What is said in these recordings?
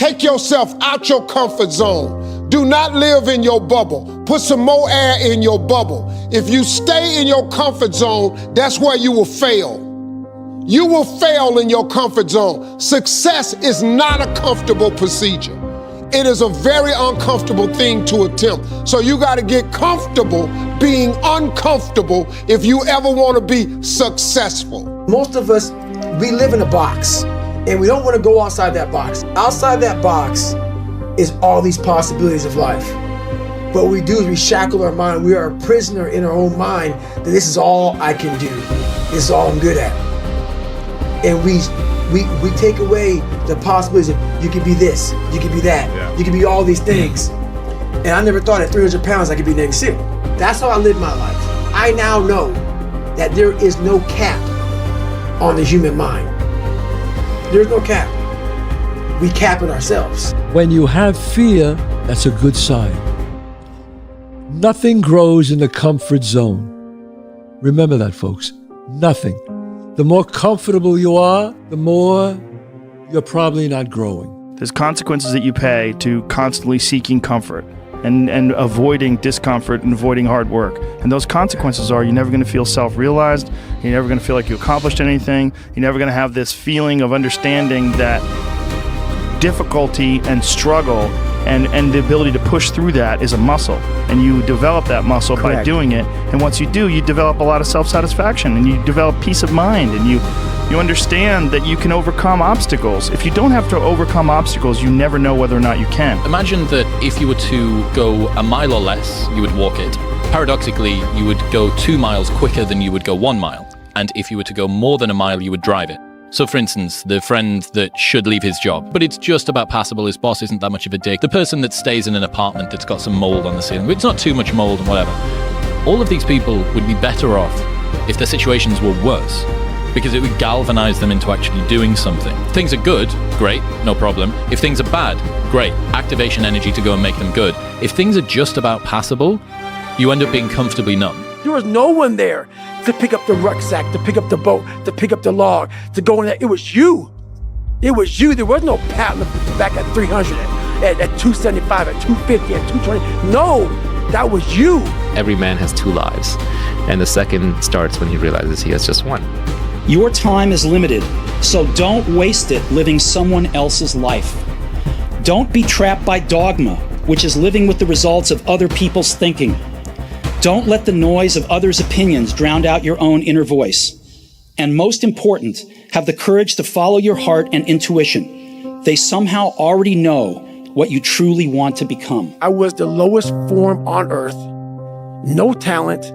Take yourself out your comfort zone. Do not live in your bubble. Put some more air in your bubble. If you stay in your comfort zone, that's where you will fail. You will fail in your comfort zone. Success is not a comfortable procedure. It is a very uncomfortable thing to attempt. So you got to get comfortable being uncomfortable if you ever want to be successful. Most of us, we live in a box and we don't want to go outside that box. Outside that box is all these possibilities of life. What we do is we shackle our mind. We are a prisoner in our own mind that this is all I can do. This is all I'm good at. And we take away the possibilities of you could be this, you could be that, you could be all these things. And I never thought at 300 pounds I could be next year. That's how I live my life. I now know that there is no cap on the human mind. There's no cap. We cap it ourselves. When you have fear, that's a good sign. Nothing grows in the comfort zone. Remember that, folks. Nothing. The more comfortable you are, the more you're probably not growing. There's consequences that you pay to constantly seeking comfort and avoiding discomfort and avoiding hard work. And those consequences are you're never going to feel self-realized, you're never going to feel like you accomplished anything, you're never going to have this feeling of understanding that difficulty and struggle and the ability to push through that is a muscle, and you develop that muscle by doing it. And once you do, you develop a lot of self-satisfaction, and you develop peace of mind, and you understand that you can overcome obstacles. If you don't have to overcome obstacles, you never know whether or not you can. Imagine that if you were to go a mile or less, you would walk it. Paradoxically, you would go 2 miles quicker than you would go 1 mile. And if you were to go more than a mile, you would drive it. So for instance, the friend that should leave his job, but it's just about passable, his boss isn't that much of a dick. The person that stays in an apartment that's got some mold on the ceiling, but it's not too much mold and whatever. All of these people would be better off if their situations were worse, because it would galvanize them into actually doing something. If things are good, great, no problem. If things are bad, great, activation energy to go and make them good. If things are just about passable, you end up being comfortably numb. There was no one there to pick up the rucksack, to pick up the boat, to pick up the log, to go in there. It was you. It was you. There was no pat back at 300, at 275, at 250, at 220. No, that was you. Every man has 2 lives, and the second starts when he realizes he has just one. Your time is limited, so don't waste it living someone else's life. Don't be trapped by dogma, which is living with the results of other people's thinking. Don't let the noise of others' opinions drown out your own inner voice. And most important, have the courage to follow your heart and intuition. They somehow already know what you truly want to become. I was the lowest form on earth. No talent,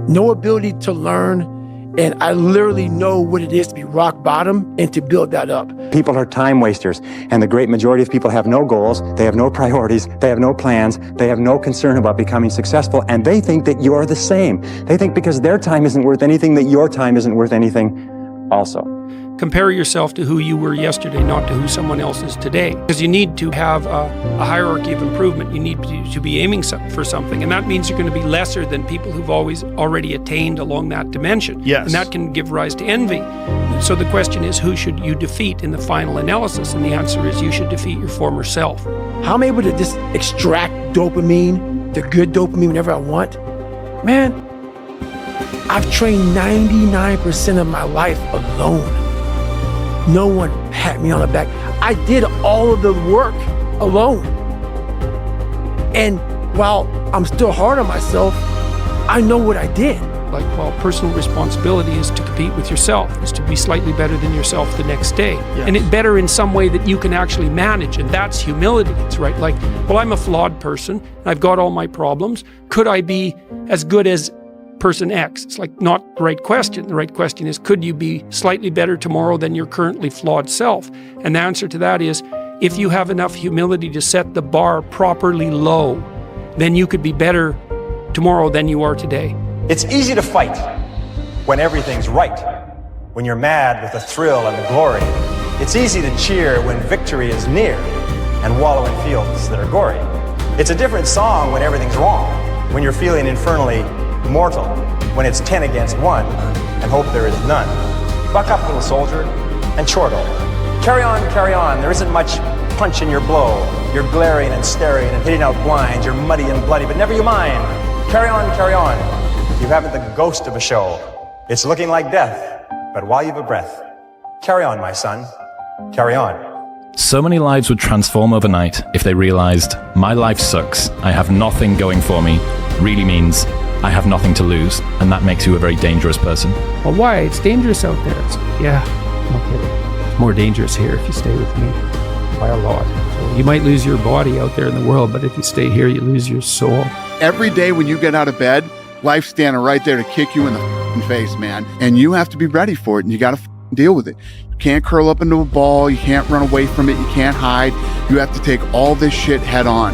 no ability to learn, and I literally know what it is to be rock bottom and to build that up. People are time wasters, and the great majority of people have no goals, they have no priorities, they have no plans, they have no concern about becoming successful, and they think that you're the same. They think because their time isn't worth anything, that your time isn't worth anything also. Compare yourself to who you were yesterday, not to who someone else is today. Because you need to have a hierarchy of improvement. You need to be aiming for something. And that means you're going to be lesser than people who've already attained along that dimension. Yes. And that can give rise to envy. So the question is, who should you defeat in the final analysis? And the answer is you should defeat your former self. How I'm able to just extract dopamine, the good dopamine whenever I want. Man, I've trained 99% of my life alone. No one pat me on the back. I did all of the work alone. And while I'm still hard on myself, I know what I did. Like, well, personal responsibility is to compete with yourself, is to be slightly better than yourself the next day. Yes. And it better in some way that you can actually manage, and that's humility. It's right, like, well, I'm a flawed person, and I've got all my problems. Could I be as good as person X? It's like not the right question. The right question is, could you be slightly better tomorrow than your currently flawed self? And the answer to that is, if you have enough humility to set the bar properly low, then you could be better tomorrow than you are today. It's easy to fight when everything's right, when you're mad with the thrill and the glory. It's easy to cheer when victory is near and wallow in fields that are gory. It's a different song when everything's wrong, when you're feeling infernally mortal, when it's 10 against 1 and hope there is none. Buck up, little soldier, and chortle. Carry on, there isn't much punch and your blow. You're glaring and staring and hitting out blinds. You're muddy and bloody, but never you mind. Carry on, carry on. You haven't the ghost of a show. It's looking like death, but while you've a breath, carry on, my son. Carry on. So many lives would transform overnight if they realized my life sucks, I have nothing going for me, really means I have nothing to lose, and that makes you a very dangerous person. Well, why? It's dangerous out there. Yeah, no kidding. It's more dangerous here if you stay with me by a lot. So you might lose your body out there in the world, but if you stay here, you lose your soul. Every day when you get out of bed, life's standing right there to kick you in the face, man. And you have to be ready for it, and you got to deal with it. You can't curl up into a ball. You can't run away from it. You can't hide. You have to take all this shit head on.